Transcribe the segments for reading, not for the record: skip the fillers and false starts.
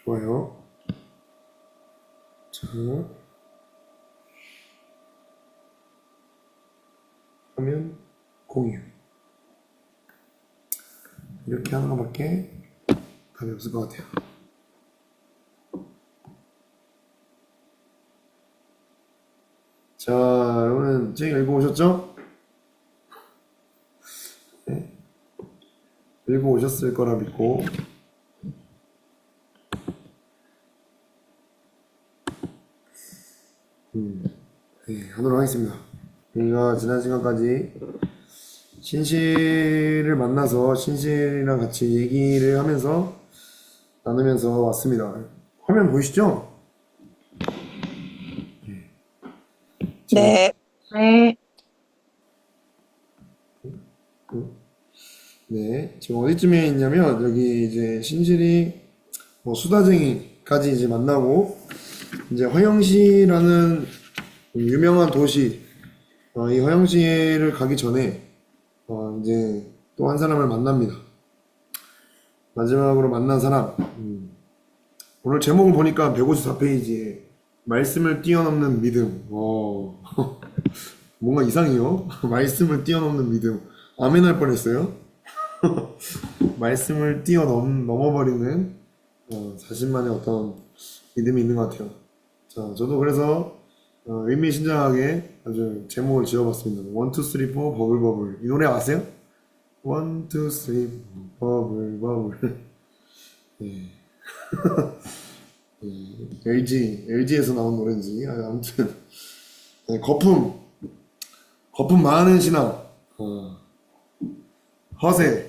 좋아요. 자, 화면 공유. 이렇게 하는 것밖에 답이 없을 것 같아요. 자, 여러분 책 읽어오셨죠? 네. 읽어오셨을 거라 믿고 네, 하도록 하겠습니다. 우리가 지난 시간까지 신실을 만나서 신실이랑 같이 얘기를 하면서 나누면서 왔습니다. 화면 보이시죠? 네. 네. 네, 지금 어디쯤에 있냐면 여기 이제 신실이 수다쟁이까지 이제 만나고 이제 허영시라는 유명한 도시 이 허영시를 가기 전에 이제 또 한 사람을 만납니다. 마지막으로 만난 사람 오늘 제목을 보니까 154페이지에 말씀을 뛰어넘는 믿음. 뭔가 이상해요. 말씀을 뛰어넘는 믿음. 아멘 할 뻔했어요. 말씀을 넘어버리는 자신만의 어떤 믿음이 있는 것 같아요. 자, 저도 그래서 의미심장하게 아주 제목을 지어봤습니다. 1, 2, 3, 4 버블 버블. 이 노래 아세요? 1, 2, 3 버블 버블. 네. LG에서 나온 노래인지 아무튼 네, 거품 많은 신앙 허세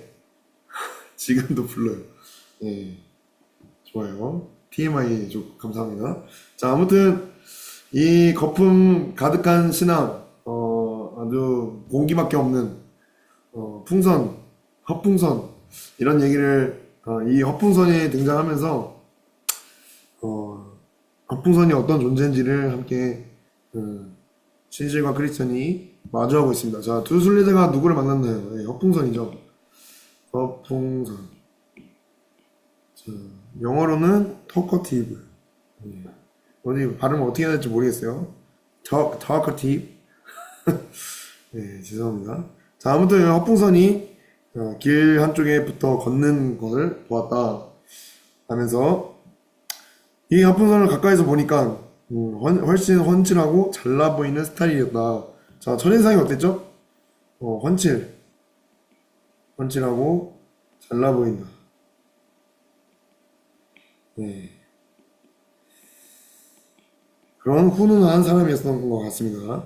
지금도 불러요. 네, 좋아요. TMI 좀 감사합니다. 자, 아무튼 이 거품 가득한 신앙 아주 공기밖에 없는 풍선 헛풍선 이런 얘기를 이 헛풍선이 등장하면서 헛풍선이 어떤 존재인지를 함께 신실과 크리스천이 마주하고 있습니다. 자, 두 순례자가 누구를 만났나요? 네, 헛풍선이죠. 헛풍선. 자, 영어로는 터커티브. 네. 어디 발음을 어떻게 해야 될지 모르겠어요. 터커티브. 네, 죄송합니다. 자, 아무튼 헛풍선이 길 한쪽에부터 걷는 것을 보았다 하면서 이 헛풍선을 가까이서 보니까 훨씬 훤칠하고 잘나 보이는 스타일이었다. 자, 첫인상이 어땠죠? 훤칠하고 잘나 보인다. 네. 그런 훈훈한 사람이었던 것 같습니다.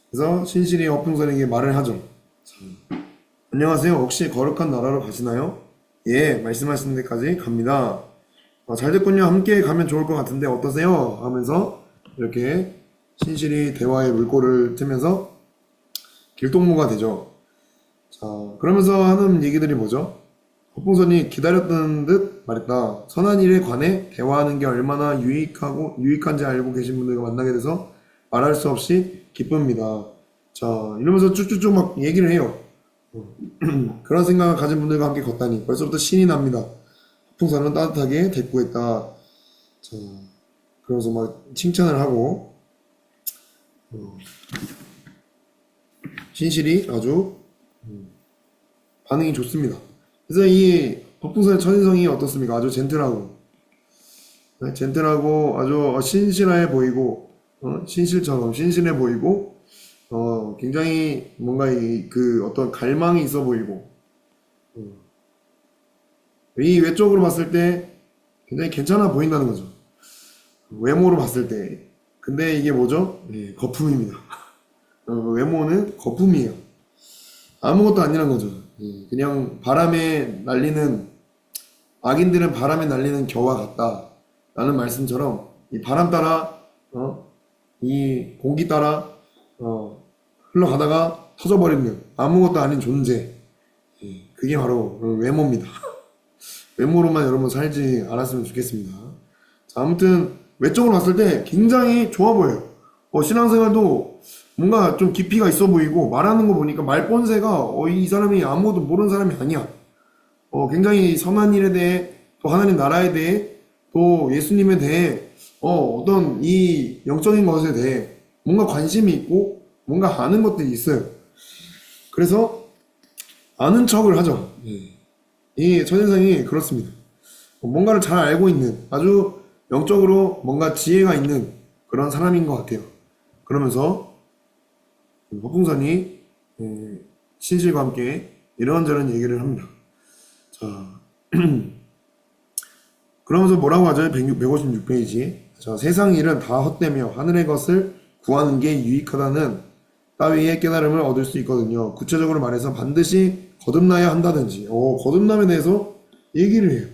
그래서 신실이 헛풍선에게 말을 하죠. 자, 안녕하세요. 혹시 거룩한 나라로 가시나요? 예, 말씀하신 데까지 갑니다. 잘 됐군요. 함께 가면 좋을 것 같은데 어떠세요? 하면서 이렇게 신실이 대화의 물꼬를 트면서 길동무가 되죠. 자, 그러면서 하는 얘기들이 뭐죠? 헛풍선이 기다렸던 듯 말했다. 선한 일에 관해 대화하는 게 얼마나 유익한지 알고 계신 분들과 만나게 돼서 말할 수 없이 기쁩니다. 자, 이러면서 쭉쭉쭉 막 얘기를 해요. 그런 생각을 가진 분들과 함께 걷다니 벌써부터 신이 납니다. 헛풍선은 따뜻하게 대꾸했다. 자, 그러면서 막 칭찬을 하고 신실이 아주 반응이 좋습니다. 그래서 이 헛풍선의 첫인상이 어떻습니까? 아주 젠틀하고 아주 신실해 보이고 신실처럼 신실해 보이고 굉장히 뭔가 그 어떤 갈망이 있어 보이고 이 외적으로 봤을 때 굉장히 괜찮아 보인다는 거죠. 외모로 봤을 때. 근데 이게 뭐죠? 네, 거품입니다. 외모는 거품이에요. 아무것도 아니란 거죠. 그냥 바람에 날리는 악인들은 바람에 날리는 겨와 같다 라는 말씀처럼 이 바람 따라 이 공기 따라 흘러가다가 터져버리는 아무것도 아닌 존재, 그게 바로 외모입니다. 외모로만 여러분 살지 않았으면 좋겠습니다. 자, 아무튼 외적으로 봤을 때 굉장히 좋아 보여요. 신앙생활도 뭔가 좀 깊이가 있어 보이고 말하는 거 보니까 말본새가 이 사람이 아무것도 모르는 사람이 아니야. 굉장히 선한 일에 대해, 또 하나님 나라에 대해, 또 예수님에 대해, 어떤 이 영적인 것에 대해 뭔가 관심이 있고, 뭔가 아는 것들이 있어요. 그래서 아는 척을 하죠. 이 첫인상이 그렇습니다. 뭔가를 잘 알고 있는, 아주 영적으로 뭔가 지혜가 있는 그런 사람인 것 같아요. 그러면서 허풍선이 신실과 함께 이런저런 얘기를 합니다. 자, 그러면서 뭐라고 하죠? 156페이지. 자, 세상 일은 다 헛되며 하늘의 것을 구하는 게 유익하다는 따위의 깨달음을 얻을 수 있거든요. 구체적으로 말해서 반드시 거듭나야 한다든지. 거듭남에 대해서 얘기를 해요.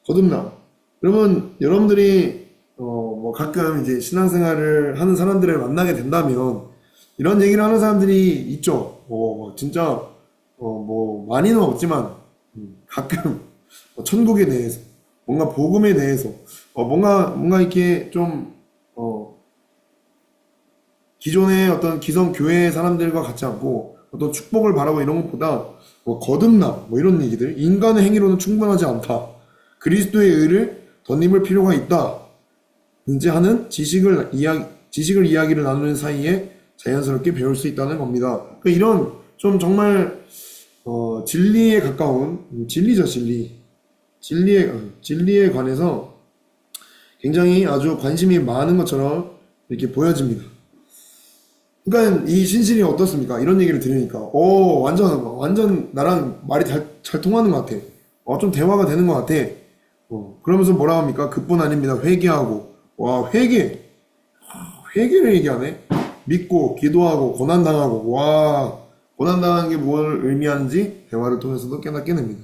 거듭남. 여러분, 여러분들이 뭐 가끔 이제 신앙생활을 하는 사람들을 만나게 된다면 이런 얘기를 하는 사람들이 있죠. 진짜 뭐 많이는 없지만 가끔 천국에 대해서 뭔가 복음에 대해서 뭔가 이렇게 좀 기존의 어떤 기성 교회 사람들과 같지 않고 어떤 축복을 바라고 이런 것보다 뭐 거듭남 뭐 이런 얘기들, 인간의 행위로는 충분하지 않다, 그리스도의 의를 덧입을 필요가 있다 이제 하는 지식을 이야기를 나누는 사이에 자연스럽게 배울 수 있다는 겁니다. 그러니까 이런 좀 정말 진리에 가까운 진리죠. 진리에 관해서 굉장히 아주 관심이 많은 것처럼 이렇게 보여집니다. 그러니까 이 신실이 어떻습니까? 이런 얘기를 들으니까 완전 나랑 말이 잘 통하는 것 같아. 좀 대화가 되는 것 같아. 그러면서 뭐라 합니까? 그뿐 아닙니다. 회개하고. 와, 회개를 얘기하네. 믿고 기도하고 고난당하고. 와, 고난당하는 게 뭘 의미하는지 대화를 통해서도 깨닫게 됩니다.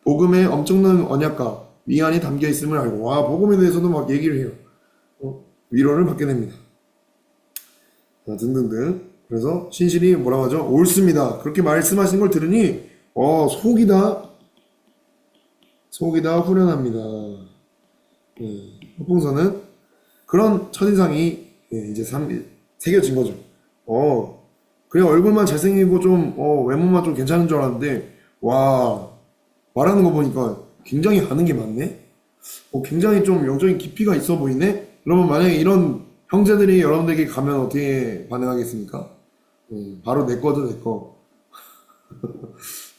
복음에 엄청난 언약과 위안이 담겨 있음을 알고, 와, 복음에 대해서도 막 얘기를 해요. 위로를 받게 됩니다. 등등등. 그래서 신실이 뭐라고 하죠? 옳습니다. 그렇게 말씀하신 걸 들으니 속이다 후련합니다. 허풍선은 그런 첫인상이 이제 새겨진 거죠. 그냥 얼굴만 잘생기고 좀 외모만 좀 괜찮은 줄 알았는데 와, 말하는 거 보니까 굉장히 아는 게 많네. 굉장히 좀 영적인 깊이가 있어 보이네. 그러면 만약에 이런 형제들이 여러분들에게 가면 어떻게 반응하겠습니까? 바로 내 거죠, 내 거.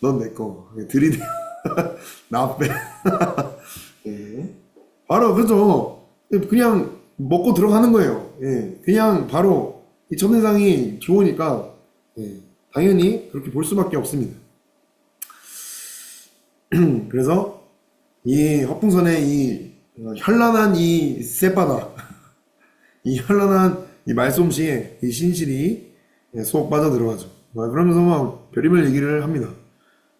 넌 내 거. 들이대. 나 빼. 예. 바로, 그죠? 그냥 먹고 들어가는 거예요. 예. 그냥 바로 이 첫인상이 좋으니까, 당연히 그렇게 볼 수밖에 없습니다. 그래서 이 허풍선의 이 현란한 이 쌔바닥, 이 현란한 이 말솜씨에 이 신실이 속 빠져 들어가죠. 그러면서 막 별의별 얘기를 합니다.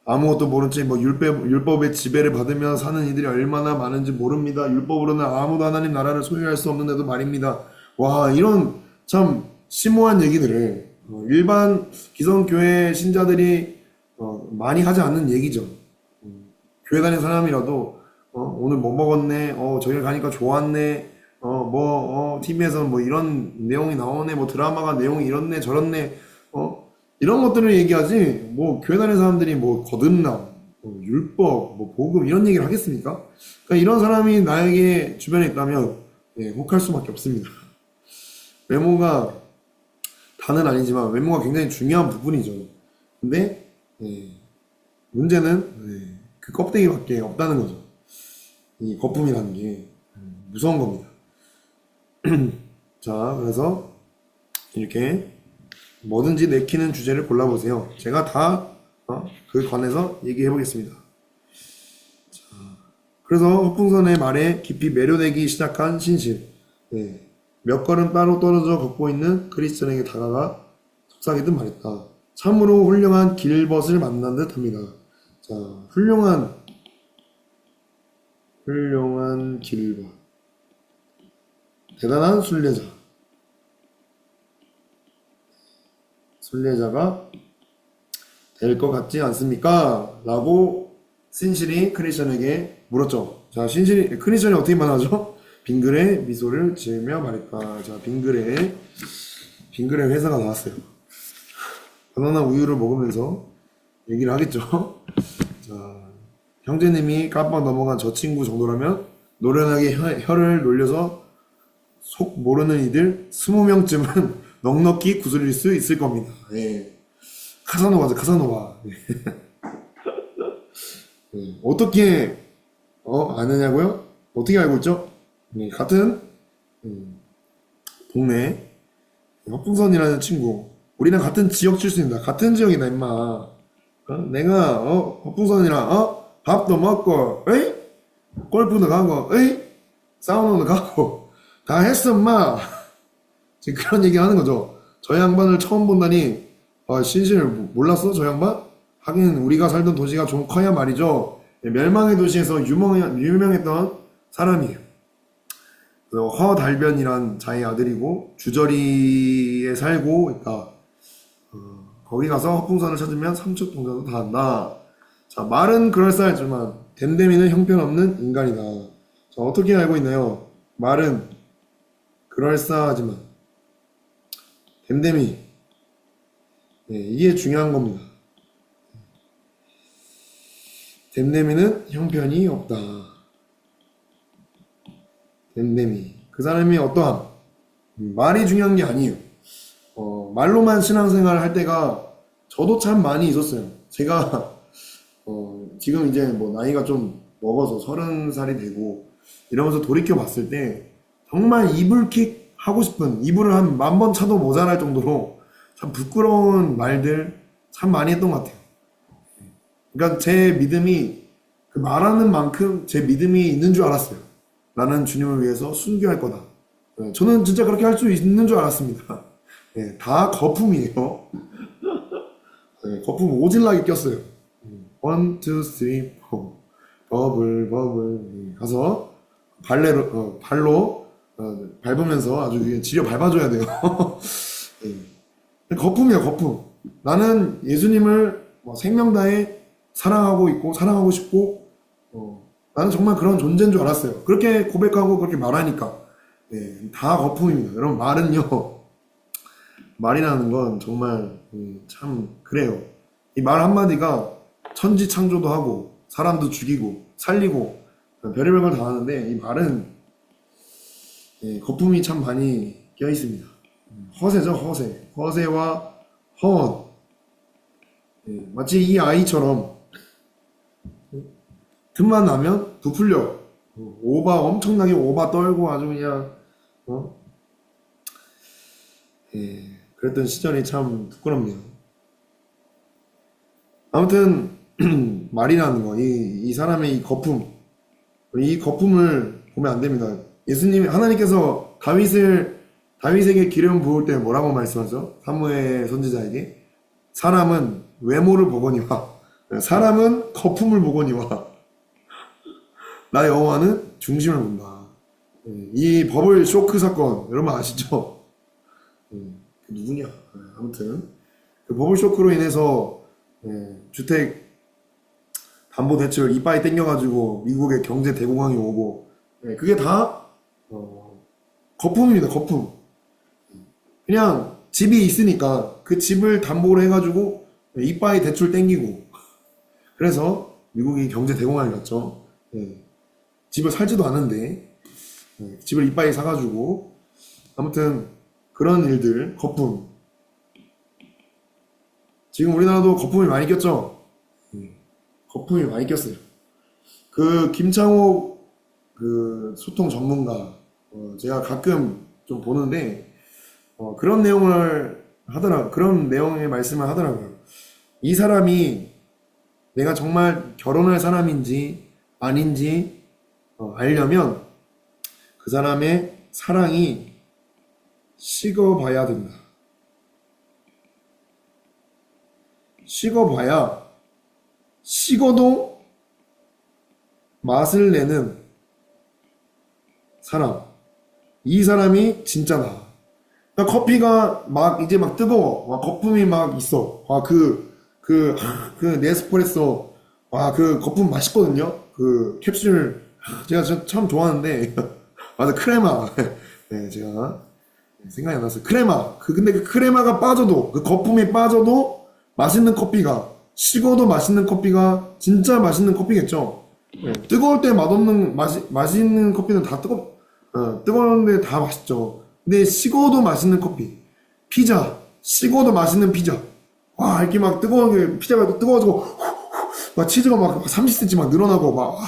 아무것도 모른 채 뭐 율법의 지배를 받으며 사는 이들이 얼마나 많은지 모릅니다. 율법으로는 아무도 하나님 나라를 소유할 수 없는데도 말입니다. 와, 이런 참 심오한 얘기들을 일반 기성교회 신자들이 많이 하지 않는 얘기죠. 교회 다니는 사람이라도 오늘 뭐 먹었네, 저기 가니까 좋았네, TV에서 뭐 이런 내용이 나오네, 뭐 드라마가 내용이 이렇네, 저렇네, 이런 것들을 얘기하지, 뭐 교회 다니는 사람들이 뭐 거듭남, 율법, 뭐 복음 이런 얘기를 하겠습니까? 그러니까 이런 사람이 나에게 주변에 있다면 혹할 수밖에 없습니다. 외모가 다는 아니지만 외모가 굉장히 중요한 부분이죠. 근데 문제는 그 껍데기밖에 없다는 거죠. 이 거품이라는 게 무서운 겁니다. 자, 그래서 이렇게 뭐든지 내키는 주제를 골라보세요. 제가 다 그 관해서 얘기해 보겠습니다. 자, 그래서 허풍선의 말에 깊이 매료되기 시작한 신실. 몇 걸음 따로 떨어져 걷고 있는 크리스천에게 다가가 속삭이듯 말했다. 참으로 훌륭한 길벗을 만난 듯 합니다. 자, 훌륭한 길벗. 대단한 순례자가 될 것 같지 않습니까? 라고 신실이 크리스천에게 물었죠. 자, 크리스천이 어떻게 말하죠? 빙그레 미소를 지으며 말했다. 자, 빙그레 회사가 나왔어요. 바나나 우유를 먹으면서 얘기를 하겠죠. 자, 형제님이 깜빡 넘어간 저 친구 정도라면 노련하게 혀를 놀려서 속 모르는 이들 20명쯤은 넉넉히 구슬릴 수 있을 겁니다. 예. 카사노바죠, 카사노바. 예. 예. 어떻게 아느냐고요? 어떻게 알고 있죠? 예. 같은 동네 헛풍선이라는 친구. 우리는 같은 지역 출신이다. 같은 지역이다, 임마. 내가 헛풍선이랑 밥도 먹고, 에이? 골프도 가고, 에이? 사우나도 가고 다 했어, 임마. 지금 그런 얘기 하는 거죠. 저 양반을 처음 본다니, 신신을 몰랐어, 저 양반? 하긴 우리가 살던 도시가 좀 커야 말이죠. 멸망의 도시에서 유명했던 사람이에요. 허달변이란 자의 아들이고 주저리에 살고 있다. 거기 가서 헛풍선을 찾으면 삼척동자도 다 한다. 자, 말은 그럴싸하지만 댐댐이는 형편없는 인간이다. 자, 어떻게 알고 있나요? 말은 그럴싸하지만 댐댐이, 이게 중요한 겁니다. 댐댐이는 형편이 없다. 댐댐이, 그 사람이 어떠함? 말이 중요한 게 아니에요. 말로만 신앙생활을 할 때가 저도 참 많이 있었어요. 제가 지금 이제 뭐 나이가 좀 먹어서 30살이 되고 이러면서 돌이켜 봤을 때 정말 이불킥 하고 싶은, 이불을 한 10,000번 차도 모자랄 정도로 참 부끄러운 말들 참 많이 했던 것 같아요. 그러니까 제 믿음이, 그 말하는 만큼 제 믿음이 있는 줄 알았어요. 나는 주님을 위해서 순교할 거다. 저는 진짜 그렇게 할 수 있는 줄 알았습니다. 다 거품이에요. 거품 오질나게 꼈어요. 1, 2, 3, 4 버블 가서 발로 밟으면서 아주 지려 밟아줘야 돼요. 거품이야, 거품. 나는 예수님을 생명 다해 사랑하고 있고 사랑하고 싶고, 나는 정말 그런 존재인 줄 알았어요. 그렇게 고백하고 그렇게 말하니까 다 거품입니다. 여러분, 말이라는 건 정말 참 그래요. 이 말 한마디가 천지 창조도 하고 사람도 죽이고 살리고 별의별 걸 다 하는데, 이 말은 거품이 참 많이 껴 있습니다. 허세죠, 허세. 허세와 허언. 마치 이 아이처럼 틈만 나면 부풀려 엄청나게 오바 떨고 아주 그냥 그랬던 시절이 참 부끄럽네요. 아무튼 말이라는 거, 이 사람의 이 거품을 보면 안 됩니다. 하나님께서 다윗에게 기름 부을 때 뭐라고 말씀하죠? 사무엘 선지자에게 사람은 외모를 보거니와 사람은 거품을 보거니와 나의 여호와는 중심을 본다. 이 버블 쇼크 사건 여러분 아시죠? 누구냐? 아무튼 그 버블 쇼크로 인해서 주택 담보 대출 이빠이 땡겨가지고 미국의 경제 대공황이 오고, 그게 다 거품입니다. 거품. 그냥 집이 있으니까 그 집을 담보로 해가지고 이빠이 대출 땡기고, 그래서 미국이 경제 대공황이 갔죠. 집을 살지도 않은데 집을 이빠이 사가지고, 아무튼 그런 일들, 거품. 지금 우리나라도 거품이 많이 꼈죠? 거품이 많이 꼈어요. 그 김창호 그 소통 전문가, 제가 가끔 좀 보는데 그런 그런 내용의 말씀을 하더라고요. 이 사람이 내가 정말 결혼할 사람인지 아닌지 알려면 그 사람의 사랑이 식어봐야 된다. 식어봐야, 식어도 맛을 내는 사람, 이 사람이 진짜다. 그러니까 커피가 이제 뜨거워. 거품이 있어. 그 네스프레소, 그 거품 맛있거든요. 그 캡슐, 제가 참 좋아하는데, 맞아, 크레마. 네, 제가 생각이 안 났어요. 크레마. 근데 그 크레마가 빠져도, 그 거품이 빠져도 맛있는 커피가 식어도 맛있는 커피가 진짜 맛있는 커피겠죠. 뜨거울 때 맛없는 맛있는 커피는 다 뜨거운데 다 맛있죠. 근데 식어도 맛있는 커피, 피자, 식어도 맛있는 피자. 와, 이렇게 막 뜨거운 게 피자가 또 뜨거워지고 막 치즈가 막 30cm 막 늘어나고 막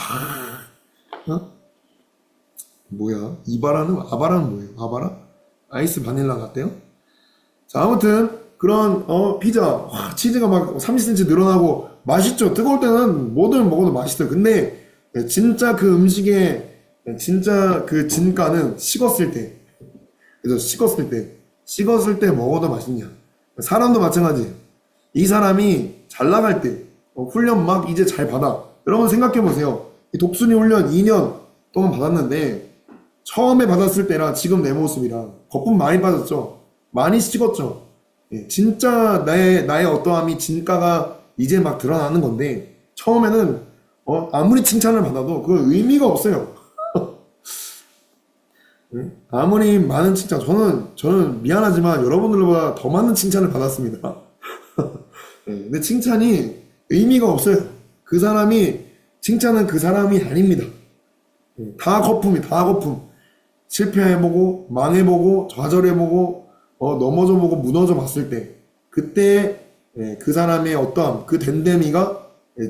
어? 뭐야? 이바라는 아바라는 뭐예요? 아바라? 아이스 바닐라 같대요? 자, 아무튼 그런 피자 와, 치즈가 막 30cm 늘어나고 맛있죠. 뜨거울 때는 뭐든 먹어도 맛있어요. 근데 진짜 그 음식의 진짜 그 진가는 식었을 때. 그래서 식었을 때 먹어도 맛있냐. 사람도 마찬가지예요. 이 사람이 잘 나갈 때 훈련 막 이제 잘 받아. 여러분 생각해 보세요. 이 독수리 훈련 2년 동안 받았는데 처음에 받았을 때랑 지금 내 모습이랑 거품 많이 빠졌죠. 많이 식었죠. 예, 진짜 나의 어떠함이 진가가 이제 막 드러나는 건데 처음에는 아무리 칭찬을 받아도 그 의미가 없어요. 예? 아무리 많은 칭찬 저는 미안하지만 여러분들보다 더 많은 칭찬을 받았습니다. 예, 근데 칭찬이 의미가 없어요. 그 사람이 칭찬은 그 사람이 아닙니다. 예, 다 거품이 다 거품. 실패해보고 망해보고 좌절해보고 넘어져보고 무너져 봤을 때 그때 그 사람의 어떠함 그 댐댐이가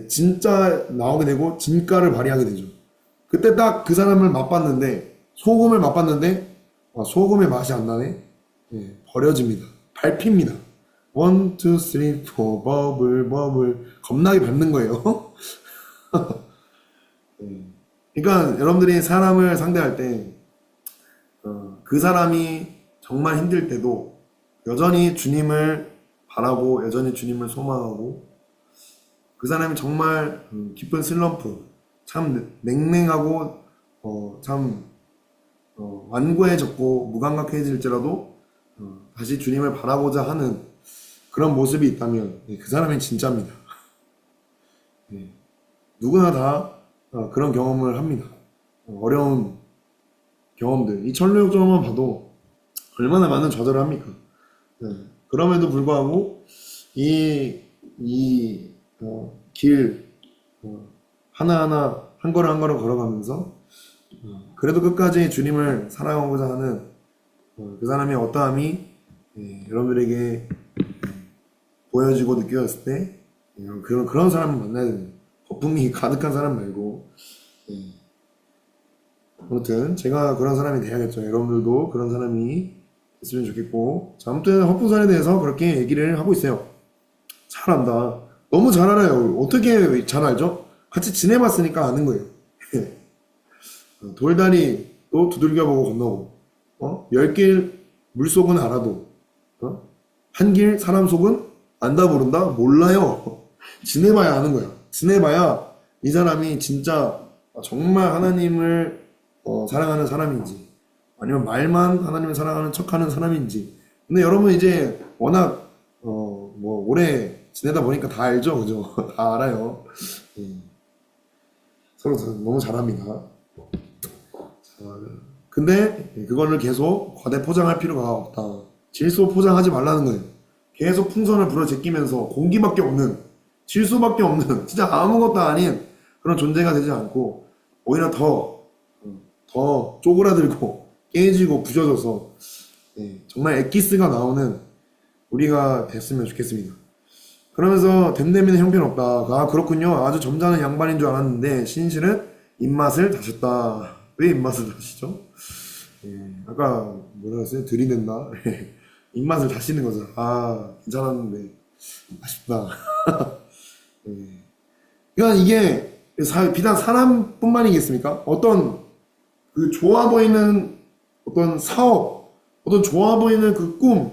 진짜 나오게 되고 진가를 발휘하게 되죠. 그때 딱 그 사람을 맛봤는데 소금을 맛봤는데 소금의 맛이 안 나네. 버려집니다. 밟힙니다. 1, 2, 3, 4 버블 겁나게 밟는 거예요. 그러니까 여러분들이 사람을 상대할 때 그 사람이 정말 힘들 때도 여전히 주님을 바라고 여전히 주님을 소망하고 그 사람이 정말 깊은 슬럼프 참 냉랭하고 참 완고해졌고 무감각해질지라도 다시 주님을 바라보자 하는 그런 모습이 있다면 그 사람이 진짜입니다. 누구나 다 그런 경험을 합니다. 어려운 경험들. 이 천루역정만 봐도 얼마나 많은 좌절을 합니까? 그럼에도 불구하고 길 하나하나 한 걸음 한 걸음 걸어가면서 그래도 끝까지 주님을 사랑하고자 하는 그 사람의 어떠함이 여러분들에게 보여지고 느껴졌을 때 그런 사람을 만나야 됩니다. 거품이 가득한 사람 말고. 아무튼 제가 그런 사람이 돼야겠죠. 여러분들도 그런 사람이 됐으면 좋겠고. 자, 아무튼 허풍선에 대해서 그렇게 얘기를 하고 있어요. 잘한다. 너무 잘 알아요. 어떻게 잘 알죠? 같이 지내봤으니까 아는 거예요. 돌다리도 두들겨보고 건너고 10길 물속은 알아도 한 길 사람 속은 안다 모른다? 몰라요. 지내봐야 아는 거야. 지내봐야 이 사람이 진짜 정말 하나님을 사랑하는 사람인지 아니면 말만 하나님을 사랑하는 척하는 사람인지. 근데 여러분 이제 워낙 뭐 오래 지내다 보니까 다 알죠, 그죠? 다 알아요. 서로 너무 잘합니다. 근데 그거를 계속 과대 포장할 필요가 없다. 질소 포장하지 말라는 거예요. 계속 풍선을 불어 제끼면서 공기밖에 없는 질소밖에 없는 진짜 아무것도 아닌 그런 존재가 되지 않고 오히려 더 쪼그라들고 깨지고 부셔져서 정말 엑기스가 나오는 우리가 됐으면 좋겠습니다. 그러면서 댐댐이는 형편없다. 아 그렇군요. 아주 점잖은 양반인 줄 알았는데 신실은 입맛을 다셨다. 왜 입맛을 다시죠? 아까 뭐라 했어요? 들이댄다. 입맛을 다시는 거죠. 아 괜찮았는데 아쉽다. 그러니까 이게 비단 사람뿐만이겠습니까? 어떤 그 좋아 보이는 어떤 사업, 어떤 좋아 보이는 그 꿈,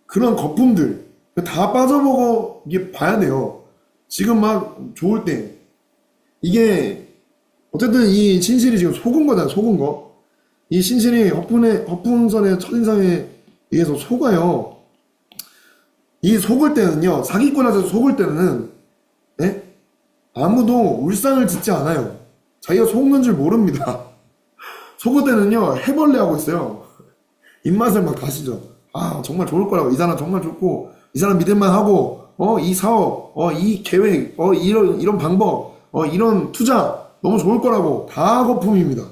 그런 거품들 다 빠져보고 이게 봐야 돼요. 지금 막 좋을 때 이게 어쨌든 이 신실이 지금 속은 거잖아요. 속은 거. 이 신실이 허풍선의 첫인상에 의해서 속아요. 이 속을 때는요, 사기꾼한테 속을 때는 아무도 울상을 짓지 않아요. 자기가 속는 줄 모릅니다. 속을 때는요, 해벌레 하고 있어요. 입맛을 막 다시죠. 아 정말 좋을 거라고. 이 사람 정말 좋고 이 사람 믿을만 하고 이 사업, 이 계획, 이런 방법, 이런 투자 너무 좋을 거라고 다 거품입니다.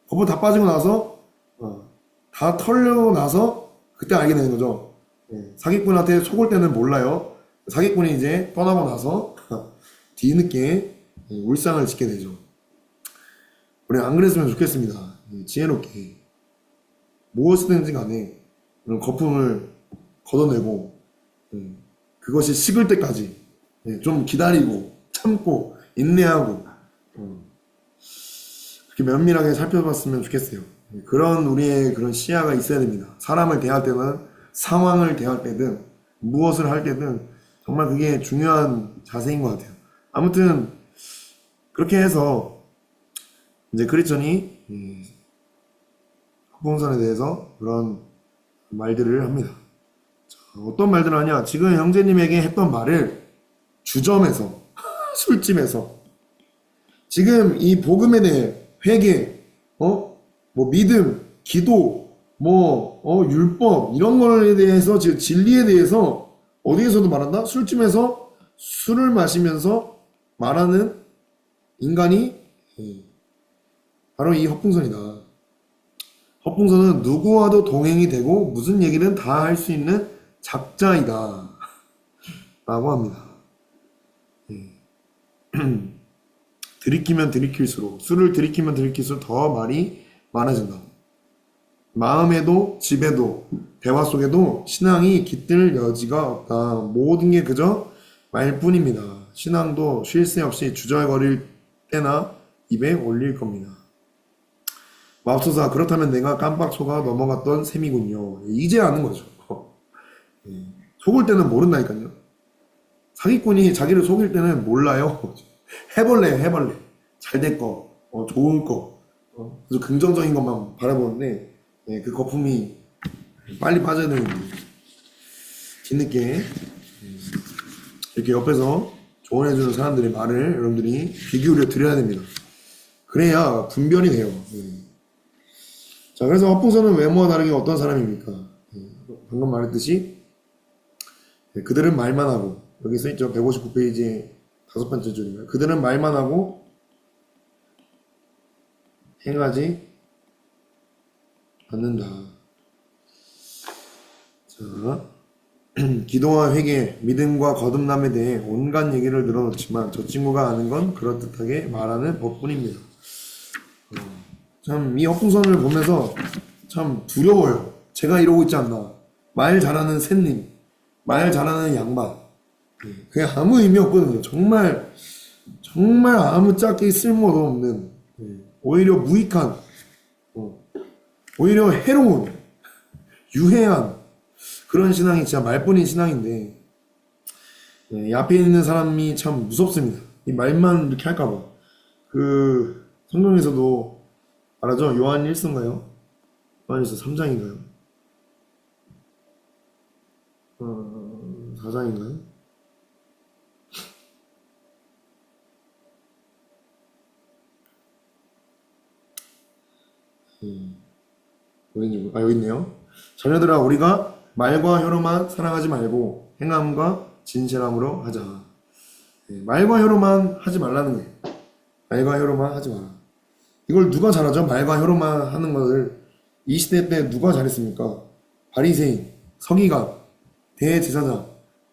거품 다 빠지고 나서, 다 털려고 나서 그때 알게 되는 거죠. 사기꾼한테 속을 때는 몰라요. 사기꾼이 이제 떠나고 나서 뒤늦게 울상을 짓게 되죠. 우리 안 그랬으면 좋겠습니다. 지혜롭게 무엇이든지 간에 이런 거품을 걷어내고 그것이 식을 때까지 좀 기다리고 참고 인내하고 그렇게 면밀하게 살펴봤으면 좋겠어요. 그런 우리의 그런 시야가 있어야 됩니다. 사람을 대할 때는 상황을 대할 때든 무엇을 할 때든 정말 그게 중요한 자세인 것 같아요. 아무튼 그렇게 해서 이제 크리스천이 합봉선에 대해서 그런 말들을 합니다. 자, 어떤 말들을 하냐? 지금 형제님에게 했던 말을 주점에서 술집에서 지금 이 복음에 대해 회개, 뭐 믿음, 기도, 율법 이런 거에 대해서 지금 진리에 대해서 어디에서도 말한다? 술집에서 술을 마시면서 말하는 인간이 바로 이 허풍선이다. 허풍선은 누구와도 동행이 되고 무슨 얘기는 다 할 수 있는 작자이다 라고 합니다. 들이키면 들이킬수록 술을 들이키면 들이킬수록 더 말이 많아진다. 마음에도 집에도 대화 속에도 신앙이 깃들 여지가 없다. 모든 게 그저 말뿐입니다. 신앙도 쉴 새 없이 주저거릴 때나 입에 올릴 겁니다. 맙소사 그렇다면 내가 깜빡 속아 넘어갔던 셈이군요. 이제 아는 거죠. 속을 때는 모른다니까요. 사기꾼이 자기를 속일 때는 몰라요. 해벌레 잘 될 거, 좋은 거, 아주 긍정적인 것만 바라보는데 그 거품이 빨리 빠져야 되는 뒤늦게 이렇게 옆에서 조언해주는 사람들의 말을 여러분들이 귀 기울여 드려야 됩니다. 그래야 분별이 돼요. 자, 그래서 허풍선은 외모와 다르게 어떤 사람입니까? 방금 말했듯이 그들은 말만 하고 여기 써있죠. 159페이지에 5번째 줄입니다. 그들은 말만 하고 행하지 않는다. 자, 기도와 회개, 믿음과 거듭남에 대해 온갖 얘기를 늘어놓지만 저 친구가 아는 건 그럴듯하게 말하는 법뿐입니다. 참 이 허풍선을 보면서 참 두려워요. 제가 이러고 있지 않나. 말 잘하는 샌님, 말 잘하는 양반. 그게 아무 의미 없거든요. 정말 아무 짝이 쓸모도 없는 오히려 무익한 오히려 해로운 유해한 그런 신앙이 진짜 말뿐인 신앙인데 이 앞에 있는 사람이 참 무섭습니다. 이 말만 이렇게 할까봐 그 성경에서도 말하죠. 요한 1서인가요? 요한일서 3장인가요? 4장인가요? 여기 있네요. 자녀들아 우리가 말과 혀로만 사랑하지 말고 행함과 진실함으로 하자. 말과 혀로만 하지 말라는 거예요. 말과 혀로만 하지 마라. 이걸 누가 잘하죠? 말과 혀로만 하는 것을 이 시대 때 누가 잘했습니까? 바리새인, 서기관, 대제사장,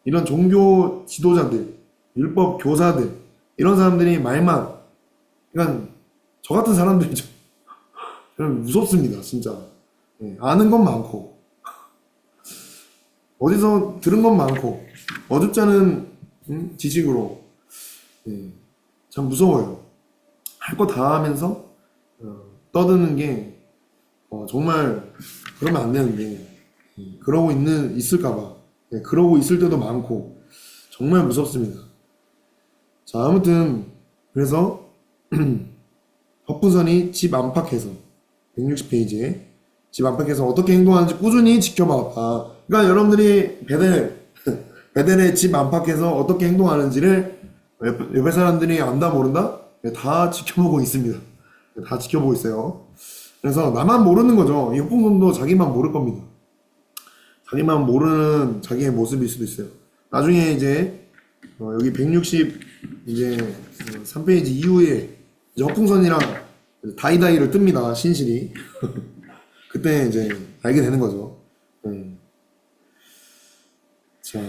이런 종교 지도자들, 율법 교사들 이런 사람들이 말만 그러니까 저 같은 사람들이죠. 무섭습니다, 진짜. 아는 건 많고, 어디서 들은 건 많고, 어줍지 않은 지식으로, 참 무서워요. 할 거 다 하면서, 떠드는 게, 정말, 그러면 안 되는데, 그러고 있을까봐, 그러고 있을 때도 많고, 정말 무섭습니다. 자, 아무튼, 그래서, 법부선이 집 안팎에서 160페이지에 집 안팎에서 어떻게 행동하는지 꾸준히 지켜봤다. 그러니까 여러분들이 베델의 집 안팎에서 어떻게 행동하는지를 옆에 사람들이 안다 모른다? 다 지켜보고 있습니다. 다 지켜보고 있어요. 그래서 나만 모르는 거죠. 이 협동선도 자기만 모를 겁니다. 자기만 모르는 자기의 모습일 수도 있어요. 나중에 이제 여기 160 이제 3페이지 이후에 이제 허풍선이랑 다이다이를 뜹니다. 신실이. 그때 이제 알게 되는 거죠. 자,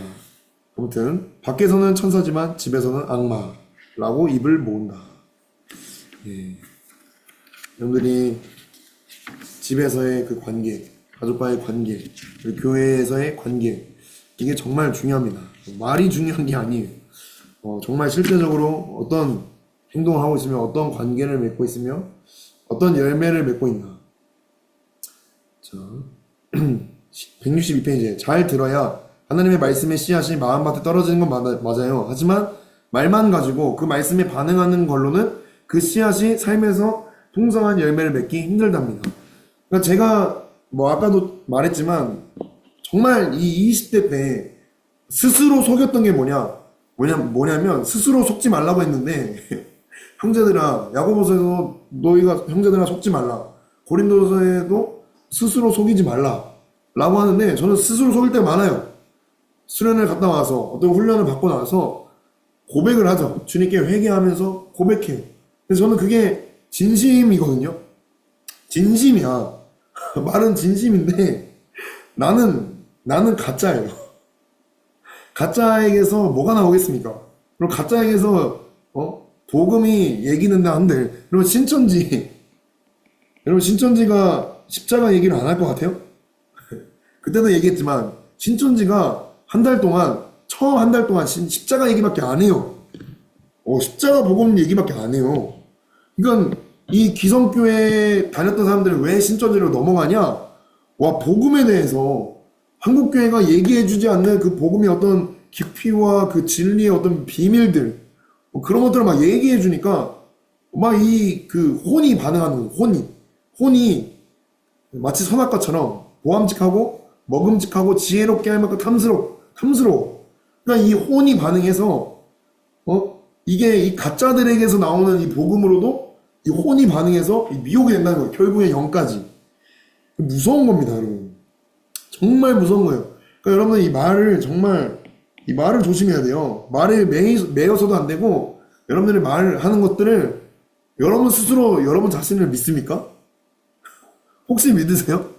아무튼 밖에서는 천사지만 집에서는 악마라고 입을 모은다. 예. 여러분들이 집에서의 그 관계, 가족과의 관계, 그리고 교회에서의 관계, 이게 정말 중요합니다. 말이 중요한 게 아니에요. 정말 실제적으로 어떤 행동을 하고 있으며, 어떤 관계를 맺고 있으며, 어떤 열매를 맺고 있나. 자, 162페이지에 잘 들어야 하나님의 말씀의 씨앗이 마음밭에 떨어지는 건 맞아요. 하지만 말만 가지고 그 말씀에 반응하는 걸로는 그 씨앗이 삶에서 풍성한 열매를 맺기 힘들답니다. 그러니까 제가 뭐 아까도 말했지만 정말 이 20대 때 스스로 속였던 게 뭐냐면 스스로 속지 말라고 했는데 형제들아, 야고보서에도 너희가 형제들아 속지 말라, 고린도서에도 스스로 속이지 말라 라고 하는데, 저는 스스로 속일 때가 많아요. 수련을 갔다 와서 어떤 훈련을 받고 나서 고백을 하죠. 주님께 회개하면서 고백해요. 그래서 저는 그게 진심이거든요. 진심이야. 말은 진심인데 나는 가짜예요. 가짜에게서 뭐가 나오겠습니까? 그럼 가짜에게서 복음이 얘기는다 한들, 여러분 신천지가 십자가 얘기를 안 할 것 같아요? 그때도 얘기했지만 신천지가 처음 한 달 동안 십자가 얘기밖에 안 해요. 십자가 복음 얘기밖에 안 해요. 그러니까 이 기성교회 다녔던 사람들은 왜 신천지로 넘어가냐? 와, 복음에 대해서 한국교회가 얘기해주지 않는 그 복음의 어떤 깊이와 그 진리의 어떤 비밀들, 그런 것들을 막 얘기해주니까 막 그 혼이 반응하는 거예요. 혼이 마치 선악과처럼 보암직하고 먹음직하고 지혜롭게 할 만큼 탐스러워. 그러니까 이 혼이 반응해서 이게 이 가짜들에게서 나오는 이 복음으로도 이 혼이 반응해서 미혹이 된다는 거예요. 결국에 영까지. 무서운 겁니다, 여러분. 정말 무서운 거예요. 그러니까 여러분 이 말을 조심해야 돼요. 말에 매여서도 안 되고, 여러분들이 말하는 것들을 여러분 스스로 여러분 자신을 믿습니까? 혹시 믿으세요?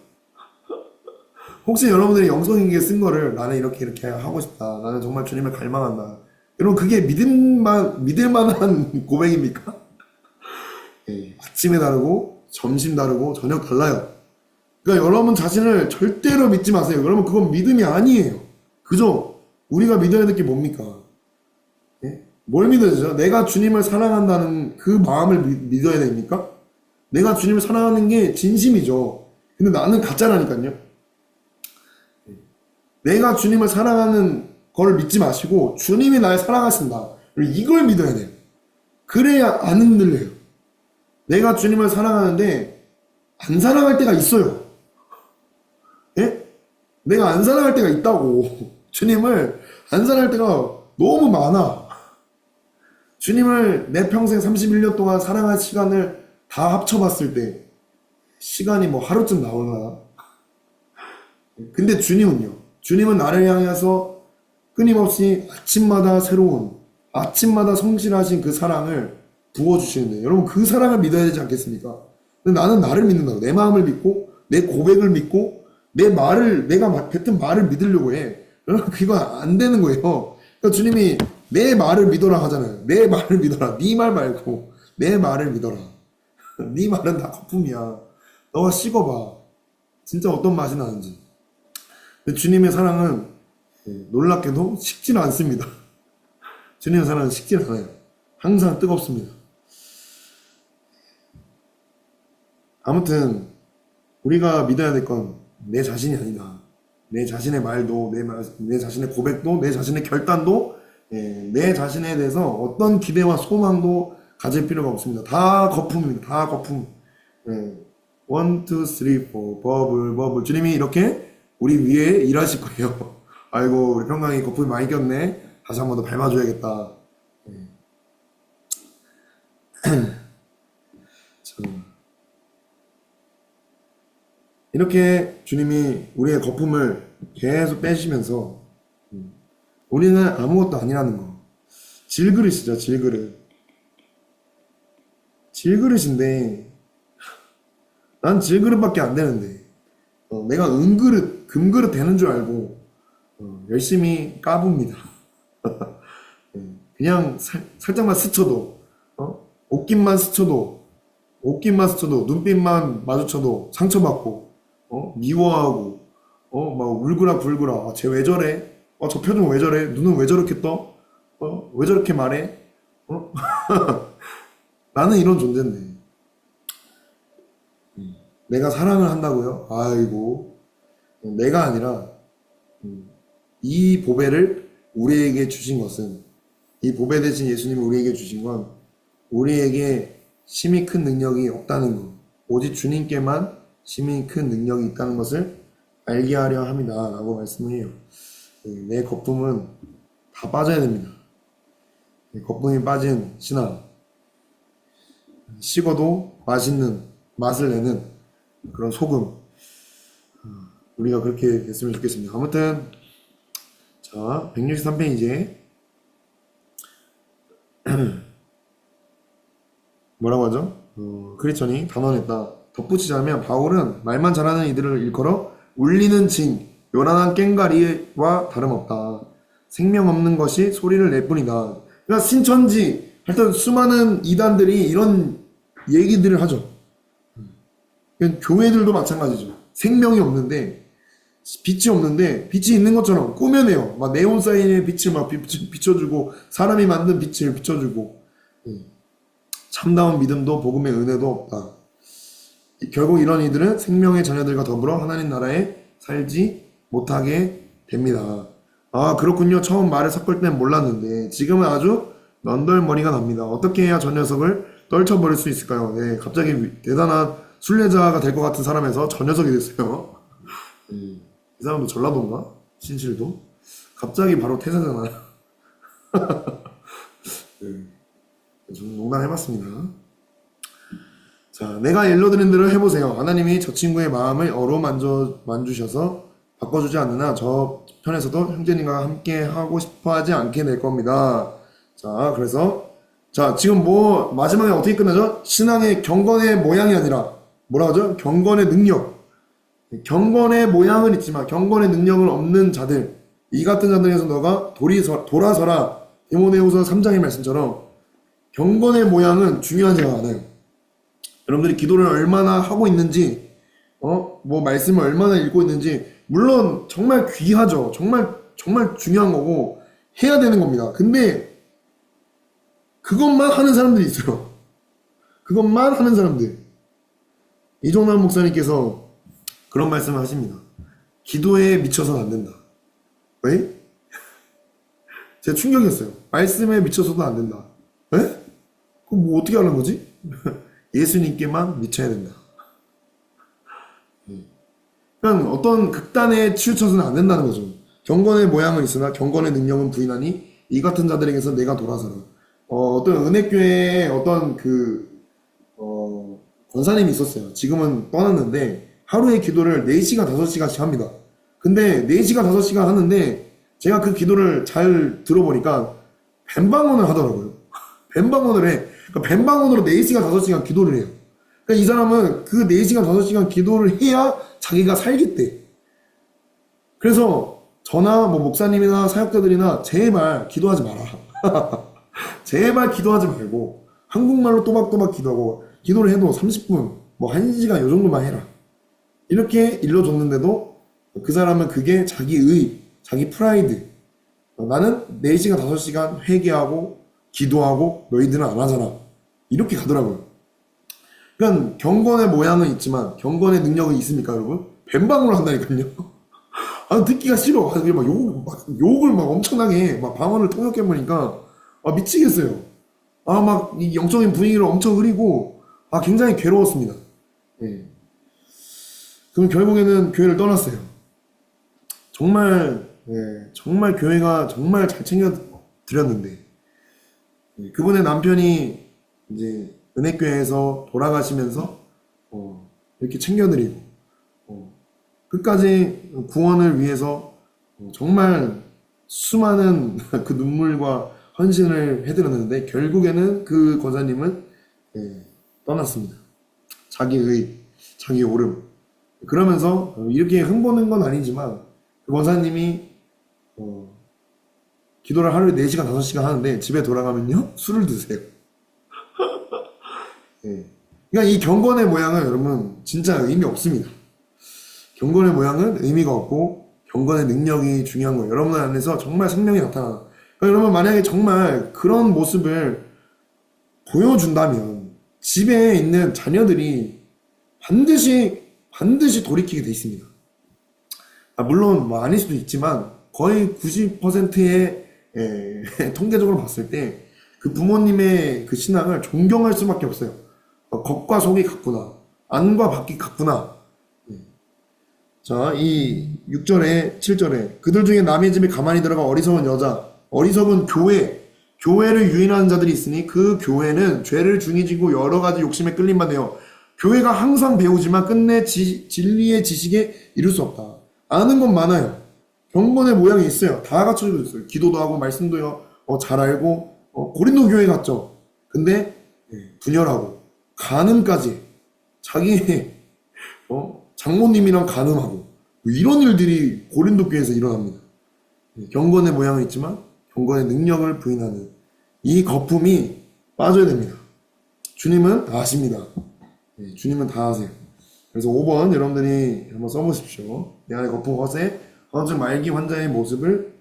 혹시 여러분들이 영성인기에 쓴 거를 나는 이렇게 하고 싶다, 나는 정말 주님을 갈망한다, 여러분 그게 믿을 만한 고백입니까? 예, 아침에 다르고 점심 다르고 저녁 달라요. 그러니까 여러분 자신을 절대로 믿지 마세요. 여러분 그건 믿음이 아니에요. 그죠? 우리가 믿어야 될 게 뭡니까? 예? 뭘 믿어야 되죠? 내가 주님을 사랑한다는 그 마음을 믿어야 됩니까? 내가 주님을 사랑하는 게 진심이죠. 근데 나는 가짜라니까요. 내가 주님을 사랑하는 걸 믿지 마시고 주님이 날 사랑하신다, 이걸 믿어야 돼요. 그래야 안 흔들려요. 내가 주님을 사랑하는데 안 사랑할 때가 있어요. 예? 내가 안 사랑할 때가 있다고. 주님을 안 사랑할 때가 너무 많아. 주님을 내 평생 31년 동안 사랑할 시간을 다 합쳐봤을 때 시간이 뭐 하루쯤 나올라나? 근데 주님은 나를 향해서 끊임없이 아침마다 성실하신 그 사랑을 부어주시는데, 여러분 그 사랑을 믿어야 되지 않겠습니까? 근데 나는 나를 믿는다고, 내 마음을 믿고 내 고백을 믿고 내가 뱉은 말을 믿으려고 해. 여러분 그거 안 되는 거예요. 그러니까 주님이 내 말을 믿어라 하잖아요. 내 말을 믿어라. 네 말 말고 내 말을 믿어라. 네 말은 다 거품이야. 너가 씹어봐. 진짜 어떤 맛이 나는지. 근데 주님의 사랑은 놀랍게도 식지는 않습니다. 주님의 사랑은 식지 않아요. 항상 뜨겁습니다. 아무튼 우리가 믿어야 될 건 내 자신이 아니다. 내 자신의 말도, 내 자신의 고백도, 내 자신의 결단도, 내 자신에 대해서 어떤 기대와 소망도 가질 필요가 없습니다. 다 거품입니다. 다 거품. 1, 2, 3, 4 버블. 주님이 이렇게 우리 위에 일하실 거예요. 아이고, 우리 평강이 거품이 많이 꼈네. 다시 한 번 더 밟아줘야겠다. 이렇게 주님이 우리의 거품을 계속 빼시면서 우리는 아무것도 아니라는 거. 질그릇이죠, 질그릇. 질그릇인데, 난 질그릇밖에 안 되는데, 내가 은그릇, 금그릇 되는 줄 알고, 열심히 까붑니다. 그냥 살짝만 스쳐도, 옷깃만 스쳐도, 눈빛만 마주쳐도 상처받고, 미워하고, 막 울그라 불그라, 아, 쟤 왜 저래? 저 표정 왜 저래? 눈은 왜 저렇게 떠? 왜 저렇게 말해? 어? 나는 이런 존재인데. 내가 사랑을 한다고요? 아이고, 내가 아니라, 이 보배를 우리에게 주신 것은, 이 보배 대신 예수님이 우리에게 주신 건, 우리에게 심히 큰 능력이 없다는 것, 오직 주님께만 심히 큰 능력이 있다는 것을 알게 하려 합니다. 라고 말씀을 해요. 내 거품은 다 빠져야 됩니다. 거품이 빠진 신앙, 식어도 맛있는 맛을 내는 그런 소금, 우리가 그렇게 됐으면 좋겠습니다. 아무튼 자, 163페이지에 뭐라고 하죠? 크리스천이 단언했다. 덧붙이자면 바울은 말만 잘하는 이들을 일컬어 울리는 징, 요란한 꽹과리와 다름없다. 생명 없는 것이 소리를 낼 뿐이다. 그러니까 신천지 하여튼 수많은 이단들이 이런 얘기들을 하죠. 교회들도 마찬가지죠. 생명이 없는데, 빛이 없는데, 빛이 있는 것처럼 꾸며내요. 막 네온 사인의 빛을 막 비춰주고, 사람이 만든 빛을 비춰주고, 참다운 믿음도 복음의 은혜도 없다. 결국 이런 이들은 생명의 자녀들과 더불어 하나님 나라에 살지 못하게 됩니다. 아, 그렇군요. 처음 말을 섞을 땐 몰랐는데, 지금은 아주 넌덜머리가 납니다. 어떻게 해야 저 녀석을 떨쳐버릴 수 있을까요? 네, 갑자기 대단한 순례자가 될 것 같은 사람에서 저 녀석이 됐어요. 이 사람도 전라도인가? 신실도? 갑자기 바로 태세잖아요. 네, 좀 농담해봤습니다. 자, 내가 일러드린 대로 해보세요. 하나님이 저 친구의 마음을 만주셔서 바꿔주지 않느냐. 저 편에서도 형제님과 함께 하고 싶어 하지 않게 될 겁니다. 자, 그래서 자, 지금 뭐 마지막에 어떻게 끝나죠? 신앙의 경건의 모양이 아니라 뭐라 하죠? 경건의 능력. 경건의 모양은 있지만 경건의 능력은 없는 자들, 이 같은 자들에서 너가 돌아서라. 디모데후서 3장의 말씀처럼 경건의 모양은 중요하지가 않아요. 여러분들이 기도를 얼마나 하고 있는지, 뭐 말씀을 얼마나 읽고 있는지, 물론 정말 귀하죠. 정말 중요한 거고 해야 되는 겁니다. 근데 그것만 하는 사람들이 있어요. 그것만 하는 사람들. 이종남 목사님께서 그런 말씀을 하십니다. 기도에 미쳐서는 안 된다. 왜? 제가 충격이었어요. 말씀에 미쳐서도 안 된다. 에? 그럼 뭐 어떻게 하는 거지? 예수님께만 미쳐야 된다. 그냥 어떤 극단에 치우쳐서는 안 된다는 거죠. 경건의 모양은 있으나 경건의 능력은 부인하니 이 같은 자들에게서 내가 돌아서라. 어떤 은혜교회에 어떤 권사님이 있었어요. 지금은 떠났는데 하루에 기도를 4시간, 5시간씩 합니다. 근데 4시간, 5시간 하는데 제가 그 기도를 잘 들어보니까 뱀방언을 하더라고요. 뱀방언을 해. 그러니까 뱀방언으로 4시간, 5시간 기도를 해요. 그러니까 이 사람은 그 4시간, 5시간 기도를 해야 자기가 살겠대. 그래서 저나 뭐 목사님이나 사역자들이나 제발 기도하지 마라. 제발 기도하지 말고 한국말로 또박또박 기도하고 기도를 해도 30분, 뭐 1시간 요 정도만 해라. 이렇게 일러줬는데도 그 사람은 그게 자기 프라이드. 나는 4시간, 5시간 회개하고 기도하고 너희들은 안 하잖아. 이렇게 가더라고요. 그러니까 경건의 모양은 있지만 경건의 능력은 있습니까, 여러분? 뱀방울을 한다니까요. 아, 듣기가 싫어. 욕을 막 엄청나게 막 방언을 통역해보니까 미치겠어요. 막 이 영적인 분위기를 엄청 흐리고 굉장히 괴로웠습니다. 예. 그럼 결국에는 교회를 떠났어요. 정말 정말 교회가 정말 잘 챙겨 드렸는데 그분의 남편이 이제 은혜교회에서 돌아가시면서 이렇게 챙겨드리고 끝까지 구원을 위해서 정말 수많은 그 눈물과 헌신을 해드렸는데 결국에는 그 권사님은 떠났습니다. 자기의 자기 오름. 그러면서 이렇게 흥보는 건 아니지만 그 권사님이 기도를 하루에 4시간 5시간 하는데 집에 돌아가면요 술을 드세요. 예. 그러니까 이 경건의 모양은 여러분 진짜 의미 없습니다. 경건의 모양은 의미가 없고 경건의 능력이 중요한 거예요. 여러분 안에서 정말 생명이 나타나. 그러니까 여러분 만약에 정말 그런 모습을 보여준다면 집에 있는 자녀들이 반드시 돌이키게 돼 있습니다. 물론 뭐 아닐 수도 있지만 거의 90%의 통계적으로 봤을 때 그 부모님의 그 신앙을 존경할 수밖에 없어요. 겉과 속이 같구나. 안과 밖이 같구나. 자, 이 6절에 7절에 그들 중에 남의 집에 가만히 들어가 어리석은 여자, 어리석은 교회를 유인하는 자들이 있으니 그 교회는 죄를 중히 지고 여러 가지 욕심에 끌림 바 되어 교회가 항상 배우지만 끝내 진리의 지식에 이룰 수 없다. 아는 건 많아요. 경건의 모양이 있어요. 다 갖춰져 있어요. 기도도 하고 말씀도 잘 알고 고린도 교회 같죠. 근데 분열하고 간음까지 자기 장모님이랑 간음하고 뭐 이런 일들이 고린도 교회에서 일어납니다. 경건의 모양은 있지만 경건의 능력을 부인하는 이 거품이 빠져야 됩니다. 주님은 다 아십니다. 주님은 다 아세요. 그래서 5번 여러분들이 한번 써보십시오. 내 안에 거품 허세, 허증 말기 환자의 모습을